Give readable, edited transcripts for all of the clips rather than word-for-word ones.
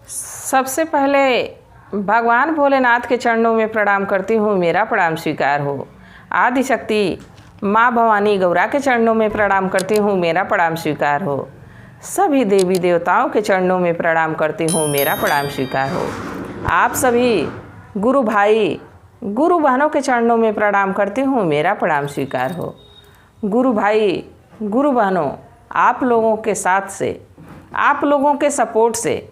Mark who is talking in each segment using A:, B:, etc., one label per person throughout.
A: सबसे पहले भगवान भोलेनाथ के चरणों में प्रणाम करती हूँ, मेरा प्रणाम स्वीकार हो। आदिशक्ति माँ भवानी गौरा के चरणों में प्रणाम करती हूँ, मेरा प्रणाम स्वीकार हो। सभी देवी देवताओं के चरणों में प्रणाम करती हूँ, मेरा प्रणाम स्वीकार हो। आप सभी गुरु भाई गुरु बहनों के चरणों में प्रणाम करती हूँ, मेरा प्रणाम स्वीकार हो। गुरु भाई गुरु बहनों, आप लोगों के साथ से, आप लोगों के सपोर्ट से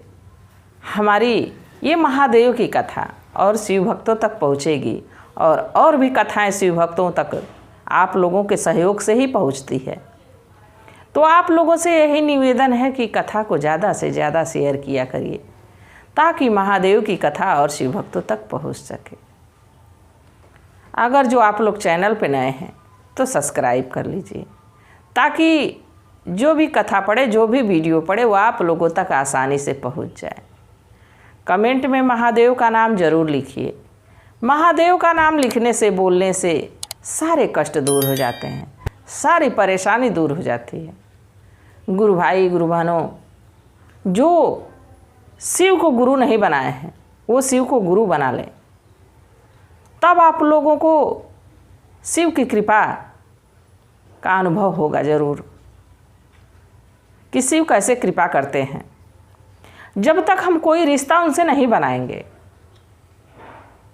A: हमारी ये महादेव की कथा और शिव भक्तों तक पहुँचेगी और भी कथाएं शिव भक्तों तक आप लोगों के सहयोग से ही पहुँचती है। तो आप लोगों से यही निवेदन है कि कथा को ज़्यादा से ज़्यादा शेयर किया करिए ताकि महादेव की कथा और शिव भक्तों तक पहुँच सके। अगर जो आप लोग चैनल पे नए हैं तो सब्सक्राइब कर लीजिए ताकि जो भी कथा पढ़े, जो भी वीडियो पढ़े, वो आप लोगों तक आसानी से पहुंच जाए। कमेंट में महादेव का नाम ज़रूर लिखिए। महादेव का नाम लिखने से, बोलने से सारे कष्ट दूर हो जाते हैं, सारी परेशानी दूर हो जाती है। गुरु भाई गुरु बहनों, जो शिव को गुरु नहीं बनाए हैं वो शिव को गुरु बना लें, तब आप लोगों को शिव की कृपा का अनुभव होगा ज़रूर कि शिव कैसे कृपा करते हैं। जब तक हम कोई रिश्ता उनसे नहीं बनाएंगे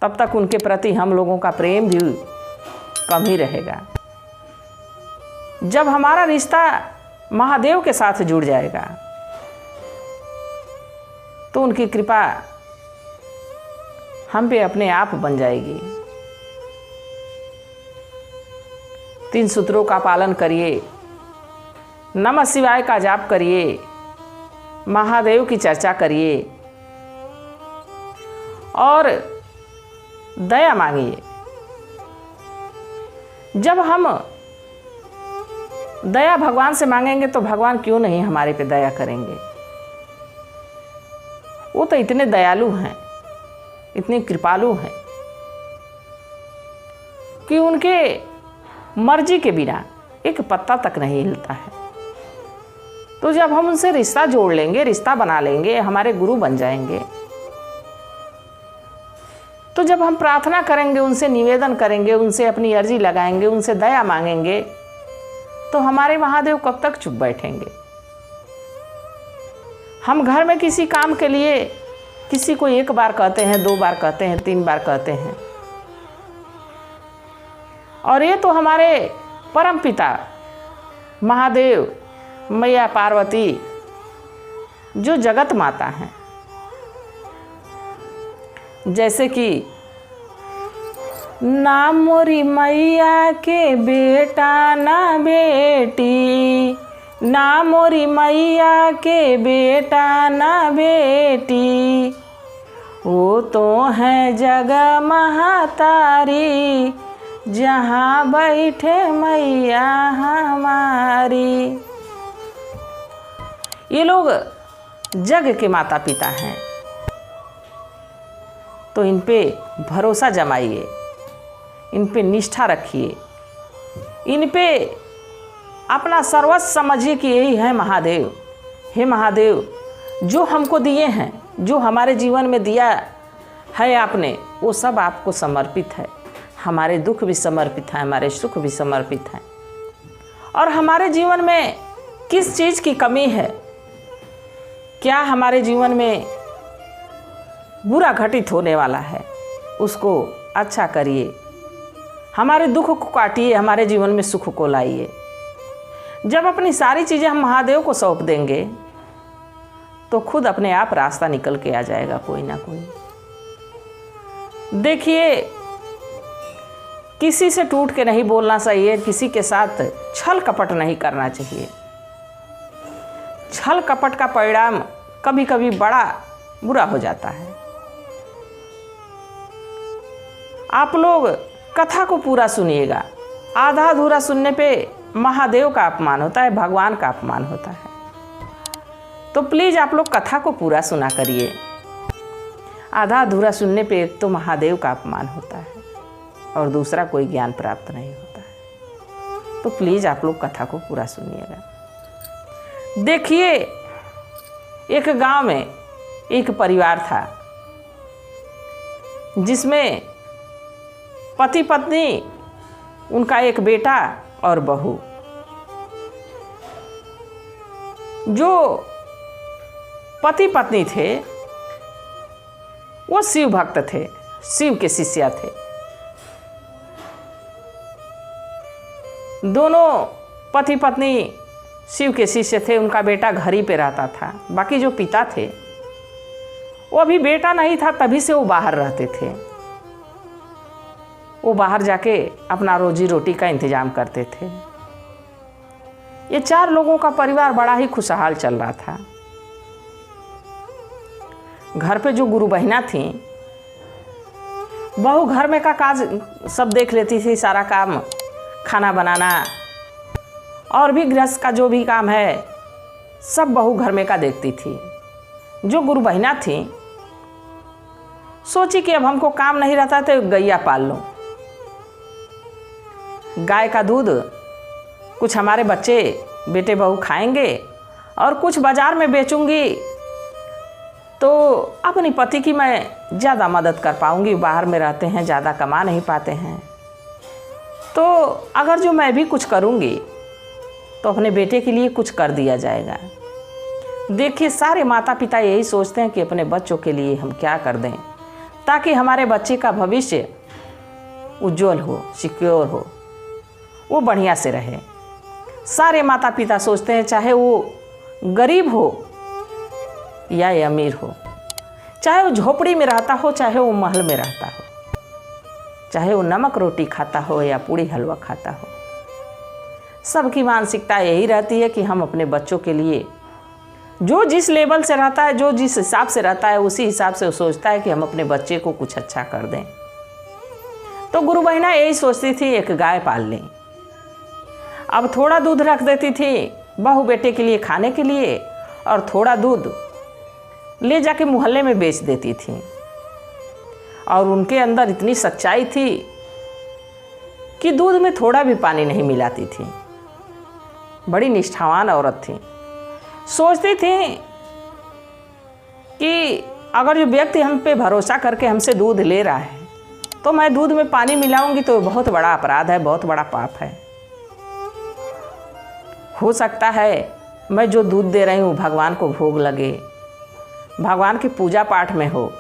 A: तब तक उनके प्रति हम लोगों का प्रेम भी कम ही रहेगा। जब हमारा रिश्ता महादेव के साथ जुड़ जाएगा तो उनकी कृपा हम पे अपने आप बन जाएगी। 3 सूत्रों का पालन करिए, नमः शिवाय का जाप करिए, महादेव की चर्चा करिए और दया मांगिए। जब हम दया भगवान से मांगेंगे तो भगवान क्यों नहीं हमारे पे दया करेंगे। वो तो इतने दयालु हैं, इतने कृपालु हैं कि उनके मर्जी के बिना एक पत्ता तक नहीं हिलता है। तो जब हम उनसे रिश्ता जोड़ लेंगे, रिश्ता बना लेंगे, हमारे गुरु बन जाएंगे, तो जब हम प्रार्थना करेंगे, उनसे निवेदन करेंगे, उनसे अपनी अर्जी लगाएंगे, उनसे दया मांगेंगे, तो हमारे महादेव कब तक चुप बैठेंगे। हम घर में किसी काम के लिए किसी को 1 बार कहते हैं, 2 बार कहते हैं, 3 बार कहते हैं, और ये तो हमारे परम पिता महादेव, मैया पार्वती जो जगत माता हैं, जैसे कि ना मोरी मैया के बेटा ना बेटी, ना मोरी मैया के बेटा ना बेटी, वो तो है जगह महातारी जहाँ बैठे मैया हमारी। ये लोग जग के माता पिता हैं, तो इन पे भरोसा जमाइए, इन पे निष्ठा रखिए, इन पे अपना सर्वस्व समझिए कि यही है महादेव। हे महादेव, जो हमको दिए हैं, जो हमारे जीवन में दिया है आपने, वो सब आपको समर्पित है। हमारे दुख भी समर्पित हैं, हमारे सुख भी समर्पित हैं, और हमारे जीवन में किस चीज़ की कमी है, क्या हमारे जीवन में बुरा घटित होने वाला है, उसको अच्छा करिए। हमारे दुख को काटिए, हमारे जीवन में सुख को लाइए। जब अपनी सारी चीज़ें हम महादेव को सौंप देंगे तो खुद अपने आप रास्ता निकल के आ जाएगा कोई ना कोई। देखिए, किसी से टूट के नहीं बोलना चाहिए, किसी के साथ छल कपट नहीं करना चाहिए। छल कपट का परिणाम कभी कभी बड़ा बुरा हो जाता है। आप लोग कथा को पूरा सुनिएगा। आधा अधूरा सुनने पे महादेव का अपमान होता है, भगवान का अपमान होता है। तो प्लीज़ आप लोग कथा को पूरा सुना करिए। आधा अधूरा सुनने पे एक तो महादेव का अपमान होता है और दूसरा कोई ज्ञान प्राप्त नहीं होता है। तो प्लीज़ आप लोग कथा को पूरा सुनिएगा। देखिए, एक गांव में एक परिवार था जिसमें पति पत्नी, उनका एक बेटा और बहू। जो पति पत्नी थे वो शिव भक्त थे, शिव के शिष्य थे। दोनों पति पत्नी शिव के शिष्य थे। उनका बेटा घर ही पे रहता था। बाकी जो पिता थे वो अभी बेटा नहीं था, तभी से वो बाहर रहते थे। वो बाहर जाके अपना रोजी रोटी का इंतजाम करते थे। ये 4 लोगों का परिवार बड़ा ही खुशहाल चल रहा था। घर पे जो गुरु बहिना थी, बहू घर में का काज सब देख लेती थी, सारा काम, खाना बनाना और भी गृहस्थ का जो भी काम है सब बहू घर में का देखती थी। जो गुरु बहिना थी सोची कि अब हमको काम नहीं रहता तो गैया पाल लूं। गाय का दूध कुछ हमारे बच्चे बेटे बहू खाएंगे और कुछ बाजार में बेचूंगी तो अपनी पति की मैं ज़्यादा मदद कर पाऊंगी। बाहर में रहते हैं, ज़्यादा कमा नहीं पाते हैं, तो अगर जो मैं भी कुछ करूंगी तो अपने बेटे के लिए कुछ कर दिया जाएगा। देखिए, सारे माता पिता यही सोचते हैं कि अपने बच्चों के लिए हम क्या कर दें ताकि हमारे बच्चे का भविष्य उज्जवल हो, सिक्योर हो, वो बढ़िया से रहे। सारे माता पिता सोचते हैं, चाहे वो गरीब हो या अमीर हो, चाहे वो झोपड़ी में रहता हो, चाहे वो महल में रहता हो, चाहे वो नमक रोटी खाता हो या पूड़ी हलवा खाता हो, सबकी मानसिकता यही रहती है कि हम अपने बच्चों के लिए, जो जिस लेवल से रहता है, जो जिस हिसाब से रहता है, उसी हिसाब से वो सोचता है कि हम अपने बच्चे को कुछ अच्छा कर दें। तो गुरु बहिना यही सोचती थी एक गाय पाल लें। अब थोड़ा दूध रख देती थी बहू बेटे के लिए खाने के लिए और थोड़ा दूध ले जाके मोहल्ले में बेच देती थी। और उनके अंदर इतनी सच्चाई थी कि दूध में थोड़ा भी पानी नहीं मिलाती थी। बड़ी निष्ठावान औरत थी। सोचती थी कि अगर जो व्यक्ति हम पे भरोसा करके हमसे दूध ले रहा है तो मैं दूध में पानी मिलाऊंगी तो बहुत बड़ा अपराध है, बहुत बड़ा पाप है। हो सकता है मैं जो दूध दे रही हूँ भगवान को भोग लगे, भगवान की पूजा पाठ में हो,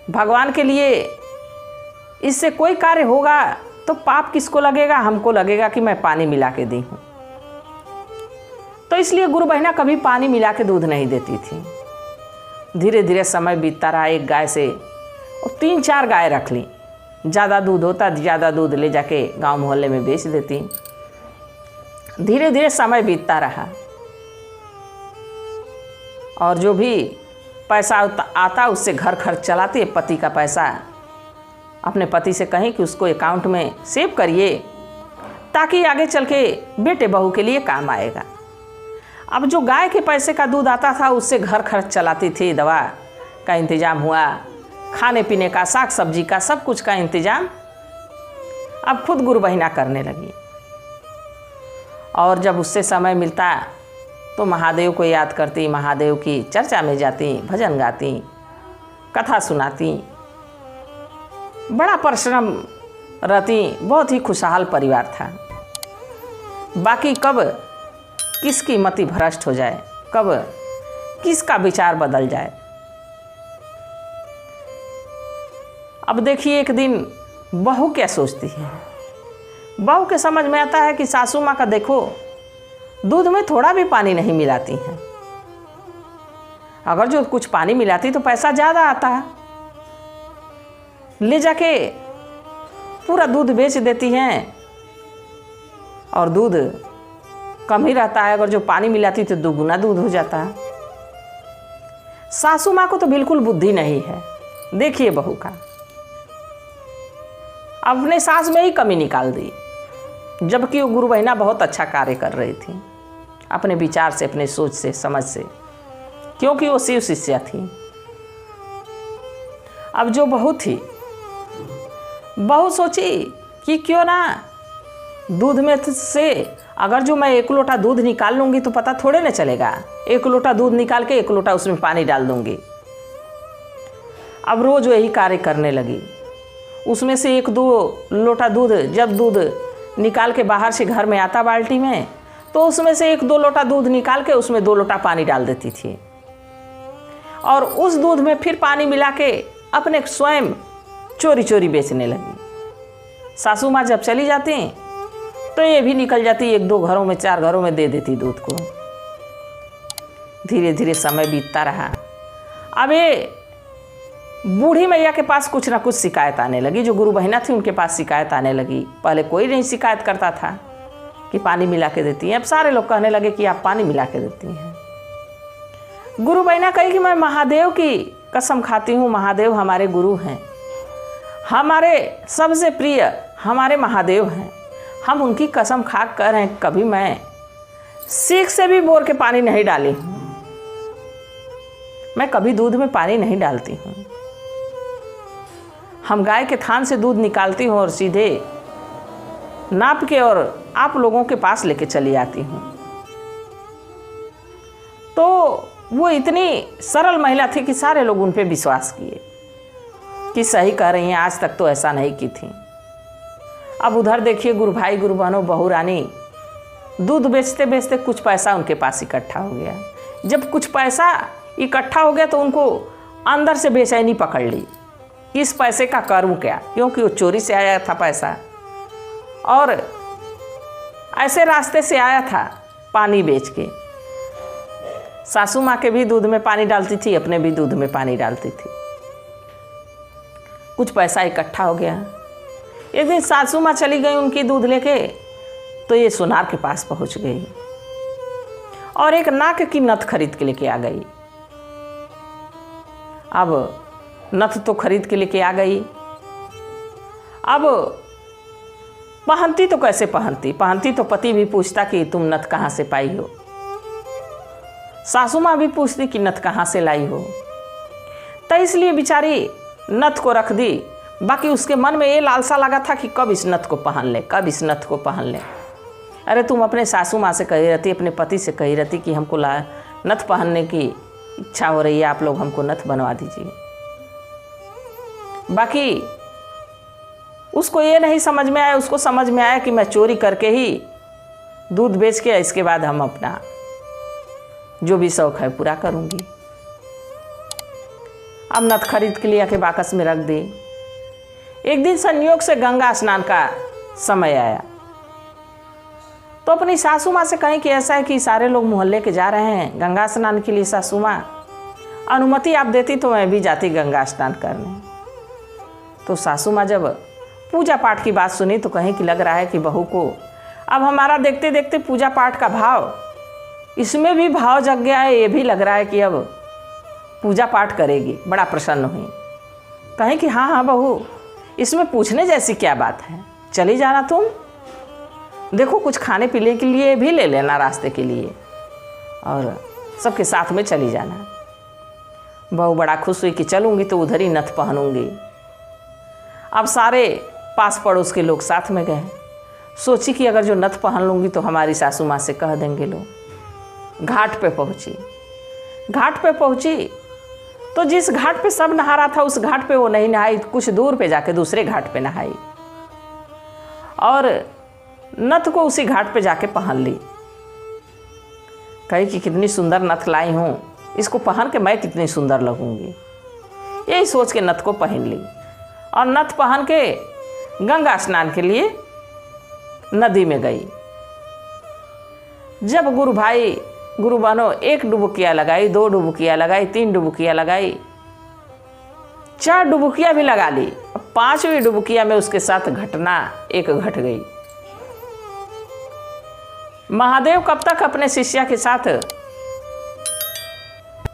A: भगवान के लिए इससे कोई कार्य होगा तो पाप किसको लगेगा? हमको लगेगा कि मैं पानी मिला के दी हूँ। तो इसलिए गुरु बहिना कभी पानी मिला के दूध नहीं देती थी। धीरे धीरे समय बीतता रहा। एक गाय से और 3-4 गाय रख ली। ज़्यादा दूध होता, ज़्यादा दूध ले जाके गांव मोहल्ले में बेच देती। धीरे धीरे समय बीतता रहा और जो भी पैसा आता उससे घर खर्च चलाती। पति का पैसा अपने पति से कहीं कि उसको अकाउंट में सेव करिए ताकि आगे चल के बेटे बहू के लिए काम आएगा। अब जो गाय के पैसे का दूध आता था उससे घर खर्च चलाती थी। दवा का इंतज़ाम हुआ, खाने पीने का, साग सब्जी का, सब कुछ का इंतज़ाम अब खुद गुरु बहिना करने लगी। और जब उससे समय मिलता तो महादेव को याद करती, महादेव की चर्चा में जाती, भजन गाती, कथा सुनाती। बड़ा परिश्रम रहती। बहुत ही खुशहाल परिवार था। बाकी कब किसकी मति भ्रष्ट हो जाए, कब किसका विचार बदल जाए। अब देखिए, एक दिन बहू क्या सोचती है। बहू के समझ में आता है कि सासू माँ का देखो दूध में थोड़ा भी पानी नहीं मिलाती हैं। अगर जो कुछ पानी मिलाती तो पैसा ज़्यादा आता है। ले जाके पूरा दूध बेच देती हैं और दूध कम ही रहता है। अगर जो पानी मिलाती तो 2 गुना दूध हो जाता है। सासू माँ को तो बिल्कुल बुद्धि नहीं है। देखिए बहू का, अपने सास में ही कमी निकाल दी, जबकि वो गुरु बहिना बहुत अच्छा कार्य कर रही थी अपने विचार से, अपने सोच से, समझ से, क्योंकि वो शिव शिष्या थी। अब जो बहू थी, बहू सोची कि क्यों ना दूध में से अगर जो मैं 1 लोटा दूध निकाल लूँगी तो पता थोड़े ना चलेगा। 1 लोटा दूध निकाल के 1 लोटा उसमें पानी डाल दूँगी अब रोज़ वही कार्य करने लगी। उसमें से 1-2 लोटा दूध जब दूध निकाल के बाहर से घर में आता बाल्टी में, तो उसमें से 1-2 लोटा दूध निकाल के उसमें 2 लोटा पानी डाल देती थी और उस दूध में फिर पानी मिला के अपने स्वयं चोरी चोरी बेचने लगी। सासू माँ जब चली जाती तो ये भी निकल जाती, 1-2 घरों में 4 घरों में दे देती दूध को। धीरे धीरे समय बीतता रहा। अब ये बूढ़ी मैया के पास कुछ ना कुछ शिकायत आने लगी। जो गुरु बहिना थी उनके पास शिकायत आने लगी। पहले कोई नहीं शिकायत करता था कि पानी मिला के देती हैं, अब सारे लोग कहने लगे कि आप पानी मिला के देती हैं। गुरु बहिना कही कि मैं महादेव की कसम खाती हूँ, महादेव हमारे गुरु हैं, हमारे सबसे प्रिय हमारे महादेव हैं, हम उनकी कसम खा कर रहे हैं, कभी मैं सीख से भी बोर के पानी नहीं डाली हूँ, मैं कभी दूध में पानी नहीं डालती हूँ, हम गाय के थान से दूध निकालती हूँ और सीधे नाप के और आप लोगों के पास लेके चली आती हूँ। तो वो इतनी सरल महिला थी कि सारे लोग उन पे विश्वास किए कि सही कह रही हैं, आज तक तो ऐसा नहीं की थी। अब उधर देखिए गुरु भाई गुरु बहनों बहू रानी दूध बेचते बेचते कुछ पैसा उनके पास इकट्ठा हो गया। जब कुछ पैसा इकट्ठा हो गया तो उनको अंदर से बेचैनी पकड़ ली, इस पैसे का करूँ क्या, क्योंकि वो चोरी से आया था पैसा और ऐसे रास्ते से आया था पानी बेच के। सासू माँ के भी दूध में पानी डालती थी, अपने भी दूध में पानी डालती थी। कुछ पैसा इकट्ठा हो गया। एक दिन सासू माँ चली गई उनकी दूध लेके, तो ये सुनार के पास पहुँच गई और एक नाक की नथ खरीद के लेके आ गई। अब नथ तो खरीद के लेके आ गई, अब पहनती तो कैसे पहनती तो पति भी पूछता कि तुम नथ कहाँ से पाई हो, सासू माँ भी पूछती कि नथ कहाँ से लाई हो। तो इसलिए बेचारी नथ को रख दी। बाकी उसके मन में ये लालसा लगा था कि कब इस नथ को पहन ले, कब इस नथ को पहन ले। अरे तुम अपने सासू माँ से कही रहती, अपने पति से कही रहती कि हमको नथ पहनने की इच्छा हो रही है, आप लोग हमको नथ बनवा दीजिए। बाकी उसको ये नहीं समझ में आया, उसको समझ में आया कि मैं चोरी करके ही दूध बेच के इसके बाद हम अपना जो भी शौक है पूरा करूँगी। अब नथ खरीद के लिए आके बाकस में रख दी। एक दिन संयोग से गंगा स्नान का समय आया तो अपनी सासू माँ से कहें कि ऐसा है कि सारे लोग मोहल्ले के जा रहे हैं गंगा स्नान के लिए, सासू माँ अनुमति आप देती तो मैं भी जाती गंगा स्नान करने। तो सासू माँ जब पूजा पाठ की बात सुनी तो कहीं कि लग रहा है कि बहू को अब हमारा देखते देखते पूजा पाठ का भाव, इसमें भी भाव जग गया है। ये भी लग रहा है कि अब पूजा पाठ करेगी। बड़ा प्रसन्न हुई। कहें कि हाँ हाँ बहू, इसमें पूछने जैसी क्या बात है, चली जाना तुम, देखो कुछ खाने पीने के लिए भी ले लेना रास्ते के लिए और सबके साथ में चली जाना। बहू बड़ा खुश हुई कि चलूँगी तो उधर ही नथ पहनूँगी। अब सारे पास पड़ोस के लोग साथ में गए। सोची कि अगर जो नथ पहन लूँगी तो हमारी सासू माँ से कह देंगे लोग। घाट पे पहुँची तो जिस घाट पे सब नहा रहा था उस घाट पे वो नहीं नहाई, कुछ दूर पे जाके दूसरे घाट पे नहाई और नथ को उसी घाट पे जाके पहन ली। कही कि कितनी सुंदर नथ लाई हूँ, इसको पहन के मैं कितनी सुंदर लगूंगी। यही सोच के नथ को पहन ली और नथ पहन के गंगा स्नान के लिए नदी में गई। जब गुरु भाई गुरु बहनों 1 डुबकिया लगाई, 2 डुबकिया लगाई, 3 डुबकिया लगाई, 4 डुबकिया भी लगा ली। 5वीं डुबकिया में उसके साथ घटना एक घट गई। महादेव कब तक अपने शिष्या के साथ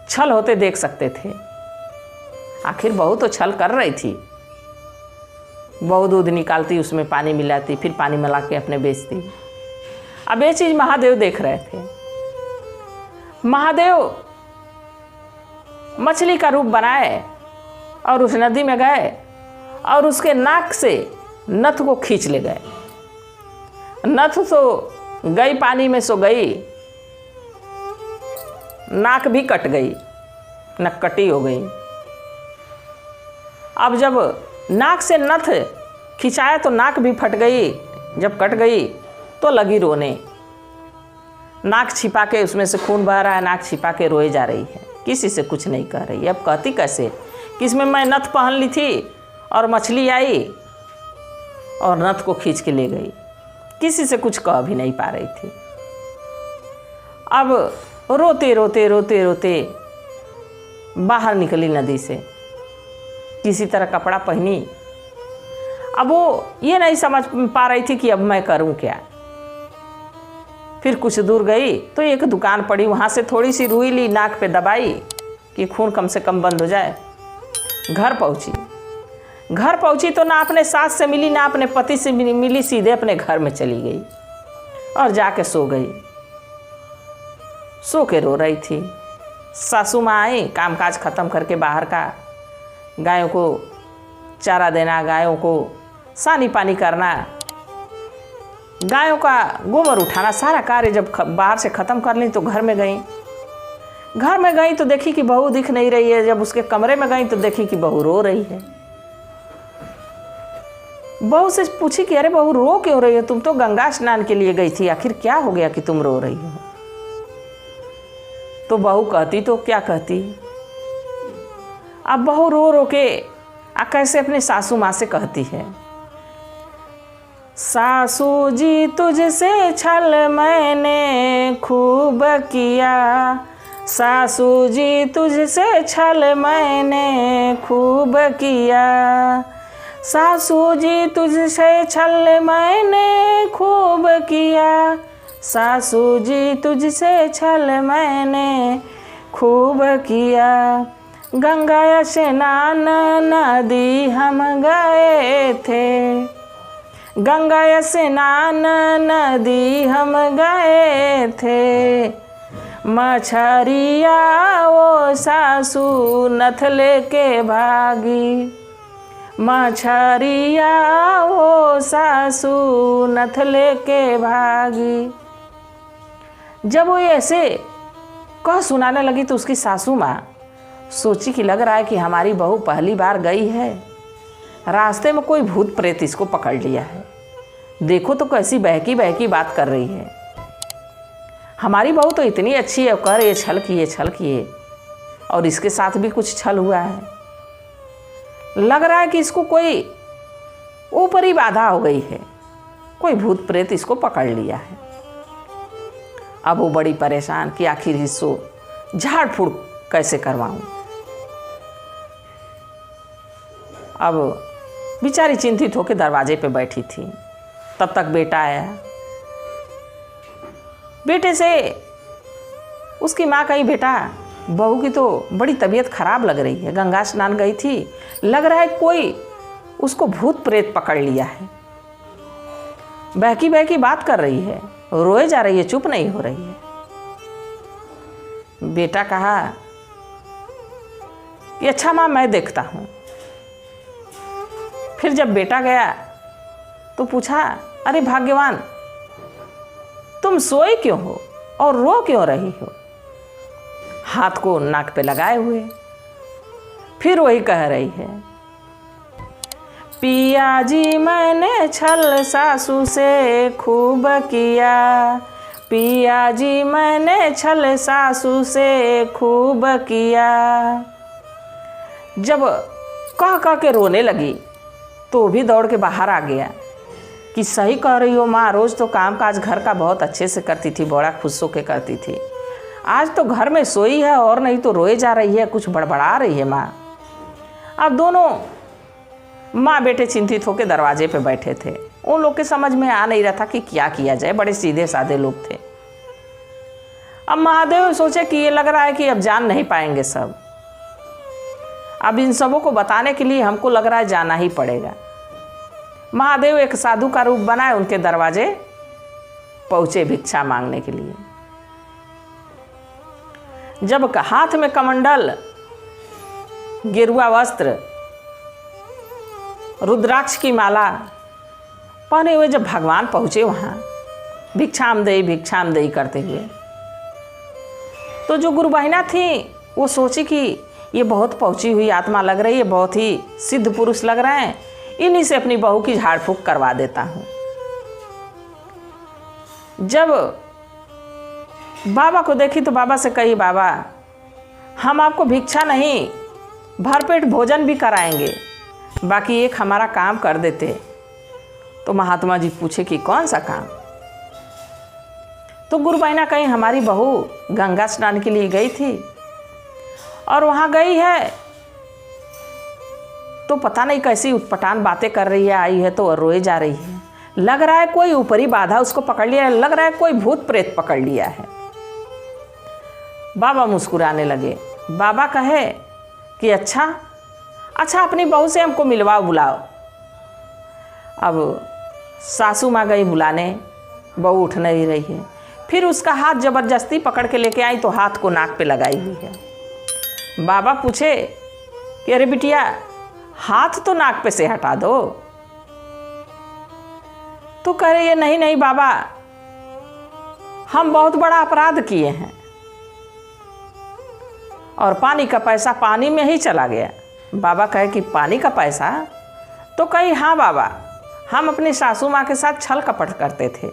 A: छल होते देख सकते थे। आखिर बहू तो छल कर रही थी। बहू दूध निकालती, उसमें पानी मिलाती, फिर पानी मिला के अपने बेचती। अब ये चीज महादेव देख रहे थे। महादेव मछली का रूप बनाए और उस नदी में गए और उसके नाक से नथ को खींच ले गए। नथ तो गई पानी में, सो गई, नाक भी कट गई, नक्कटी हो गई। अब जब नाक से नथ खिंचाया तो नाक भी फट गई, जब कट गई तो लगी रोने। नाक छिपा के उसमें से खून बह रहा है, नाक छिपा के रोए जा रही है, किसी से कुछ नहीं कह रही। अब कहती कैसे कि इसमें मैं नथ पहन ली थी और मछली आई और नथ को खींच के ले गई, किसी से कुछ कह भी नहीं पा रही थी। अब रोते रोते रोते रोते बाहर निकली नदी से, किसी तरह कपड़ा पहनी। अब वो ये नहीं समझ पा रही थी कि अब मैं करूं क्या। फिर कुछ दूर गई तो एक दुकान पड़ी, वहाँ से थोड़ी सी रुई ली, नाक पे दबाई कि खून कम से कम बंद हो जाए। घर पहुँची तो ना अपने सास से मिली ना अपने पति से मिली, सीधे अपने घर में चली गई और जाके सो गई। सो के रो रही थी। सासू माँ आई, कामकाज ख़त्म करके बाहर का, गायों को चारा देना, गायों को सानी पानी करना, गायों का गोबर उठाना, सारा कार्य जब बाहर से ख़त्म कर ली तो घर में गई तो देखी कि बहू दिख नहीं रही है। जब उसके कमरे में गई तो देखी कि बहू रो रही है। बहू से पूछी कि अरे बहू रो क्यों रही हो, तुम तो गंगा स्नान के लिए गई थी, आखिर क्या हो गया कि तुम रो रही हो। तो बहू कहती तो क्या कहती। अब बहू रो रो के कैसे अपने सासू माँ से कहती है, सासू जी तुझसे छल मैंने खूब किया, सासू जी तुझसे छल मैंने खूब किया, सासू जी तुझसे छल मैंने खूब किया, सासू जी तुझसे छल मैंने खूब किया, गंगा स्नान नदी हम गए थे, गंगा स्नान नदी हम गए थे, मछरिया वो सासू नथ लेके भागी, मछरिया वो सासू नथ लेके भागी। जब वो ऐसे कह सुनाने लगी तो उसकी सासू माँ सोची कि लग रहा है कि हमारी बहू पहली बार गई है, रास्ते में कोई भूत प्रेत इसको पकड़ लिया है। देखो तो कैसी बहकी बहकी बात कर रही है। हमारी बहू तो इतनी अच्छी है, कर ये छल किए और इसके साथ भी कुछ छल हुआ है। लग रहा है कि इसको कोई ऊपरी बाधा हो गई है, कोई भूत प्रेत इसको पकड़ लिया है। अब वो बड़ी परेशान कि आखिर इसको झाड़ फूड़ कैसे करवाऊं। अब बेचारी चिंतित होकर दरवाजे पे बैठी थी। तब तक बेटा आया। बेटे से उसकी माँ कही, बेटा बहू की तो बड़ी तबीयत खराब लग रही है, गंगा स्नान गई थी, लग रहा है कोई उसको भूत प्रेत पकड़ लिया है। बहकी बहकी बात कर रही है, रोए जा रही है, चुप नहीं हो रही है। बेटा कहा कि अच्छा माँ मैं देखता हूँ। फिर जब बेटा गया तो पूछा, अरे भाग्यवान तुम सोए क्यों हो और रो क्यों रही हो, हाथ को नाक पे लगाए हुए। फिर वही कह रही है, पिया जी मैंने छल सासू से खूब किया, पिया जी मैंने छल सासू से खूब किया। जब कह के रोने लगी तो भी दौड़ के बाहर आ गया कि सही कह रही हो माँ, रोज़ तो काम काज घर का बहुत अच्छे से करती थी, बड़ा खुश होकर करती थी, आज तो घर में सोई है और नहीं तो रोए जा रही है, कुछ बड़बड़ा रही है माँ। अब दोनों माँ बेटे चिंतित होकर दरवाजे पे बैठे थे। उन लोग के समझ में आ नहीं रहा था कि क्या किया जाए, बड़े सीधे साधे लोग थे। अब महादेव सोचे कि ये लग रहा है कि अब जान नहीं पाएंगे सब, अब इन सबों को बताने के लिए हमको लग रहा है जाना ही पड़ेगा। महादेव एक साधु का रूप बनाए, उनके दरवाजे पहुंचे भिक्षा मांगने के लिए। जब हाथ में कमंडल, गेरुआ वस्त्र, रुद्राक्ष की माला पहने हुए जब भगवान पहुंचे वहां भिक्षाम देई करते हुए, तो जो गुरु बहिना थी वो सोची कि ये बहुत पहुँची हुई आत्मा लग रही है, बहुत ही सिद्ध पुरुष लग रहे हैं, इन्हीं से अपनी बहू की झाड़ फूँक करवा देता हूँ। जब बाबा को देखी तो बाबा से कही, बाबा हम आपको भिक्षा नहीं भरपेट भोजन भी कराएंगे, बाकी एक हमारा काम कर देते। तो महात्मा जी पूछे कि कौन सा काम? तो गुरु बहना कहीं हमारी बहू गंगा स्नान के लिए गई थी और वहाँ गई है तो पता नहीं कैसी उटपटांग बातें कर रही है, आई है तो रोए जा रही है। लग रहा है कोई ऊपरी बाधा उसको पकड़ लिया है, लग रहा है कोई भूत प्रेत पकड़ लिया है। बाबा मुस्कुराने लगे। बाबा कहे कि अच्छा अपनी बहू से हमको मिलवाओ, बुलाओ। अब सासू माँ गई बुलाने, बहू उठ नहीं रही है। फिर उसका हाथ जबरदस्ती पकड़ के लेके आई तो हाथ को नाक पे लगाई हुई है। बाबा पूछे कि अरे बिटिया, हाथ तो नाक पे से हटा दो। तो कह रही है, नहीं नहीं बाबा, हम बहुत बड़ा अपराध किए हैं और पानी का पैसा पानी में ही चला गया। बाबा कहे कि पानी का पैसा? तो कही, हाँ बाबा, हम अपनी सासू माँ के साथ छल कपट करते थे।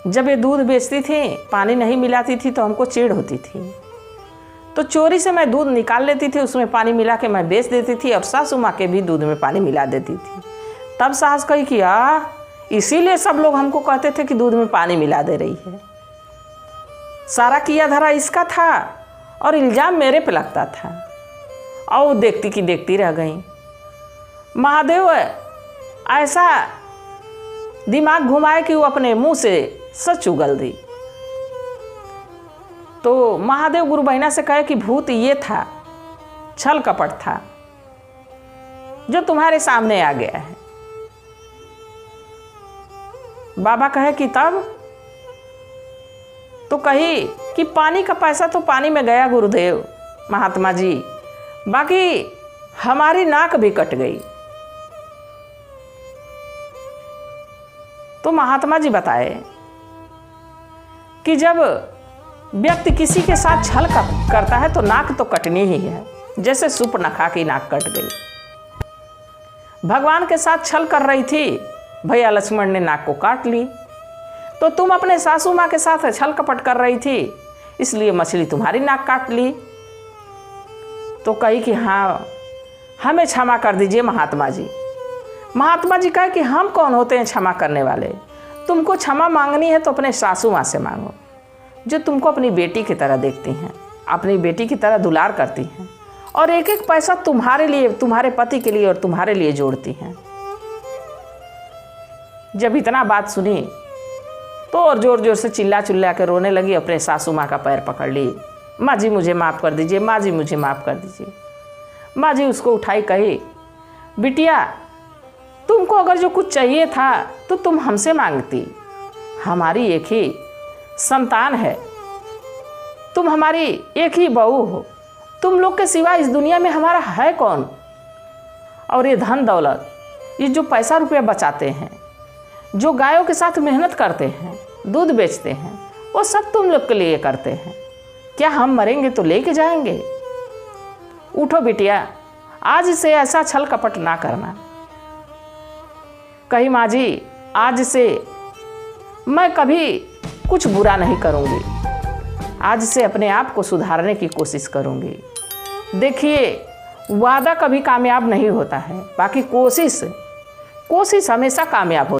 A: जब ये दूध बेचती थी, पानी नहीं मिलाती थी तो हमको चिढ़ होती थी, तो चोरी से मैं दूध निकाल लेती थी, उसमें पानी मिला के मैं बेच देती थी और सासू माँ के भी दूध में पानी मिला देती थी। तब सास कही कि इसीलिए सब लोग हमको कहते थे कि दूध में पानी मिला दे रही है। सारा किया धरा इसका था और इल्ज़ाम मेरे पे लगता था। और वो देखती की देखती रह गई। महादेव ऐसा दिमाग घुमाए कि वो अपने मुंह से सच उगल दी। तो महादेव गुरु बहना से कहे कि भूत ये था, छल कपट था जो तुम्हारे सामने आ गया है। बाबा कहे कि तब? तो कही कि पानी का पैसा तो पानी में गया गुरुदेव महात्मा जी, बाकी हमारी नाक भी कट गई। तो महात्मा जी बताए कि जब व्यक्ति किसी के साथ छल करता है तो नाक तो कटनी ही है, जैसे सूर्पनखा की नाक कट गई। भगवान के साथ छल कर रही थी, भैया लक्ष्मण ने नाक को काट ली। तो तुम अपने सासू माँ के साथ छल कपट कर रही थी, इसलिए मछली तुम्हारी नाक काट ली। तो कही कि हाँ, हमें क्षमा कर दीजिए महात्मा जी। महात्मा जी कहे कि हम कौन होते हैं क्षमा करने वाले? तुमको क्षमा मांगनी है तो अपने सासू माँ से मांगो, जो तुमको अपनी बेटी की तरह देखती हैं, अपनी बेटी की तरह दुलार करती हैं और एक एक पैसा तुम्हारे लिए, तुम्हारे पति के लिए और तुम्हारे लिए जोड़ती हैं। जब इतना बात सुनी तो और जोर जोर से चिल्ला के रोने लगी, अपने सासू माँ का पैर पकड़ ली। माँ जी मुझे माफ़ कर दीजिए, माँ जी मुझे माफ़ कर दीजिए। माँ जी उसको उठाई, कही, बिटिया तुमको अगर जो कुछ चाहिए था तो तुम हमसे मांगती। हमारी एक ही संतान है, तुम हमारी एक ही बहू हो, तुम लोग के सिवा इस दुनिया में हमारा है कौन? और ये धन दौलत, ये जो पैसा रुपया बचाते हैं, जो गायों के साथ मेहनत करते हैं, दूध बेचते हैं, वो सब तुम लोग के लिए करते हैं। क्या हम मरेंगे तो लेके जाएंगे? उठो बिटिया, आज से ऐसा छल कपट ना करना। कही, माँ जी आज से मैं कभी कुछ बुरा नहीं करूँगी, आज से अपने आप को सुधारने की कोशिश करूँगी। देखिए, वादा कभी कामयाब नहीं होता है, बाकी कोशिश हमेशा कामयाब होती है।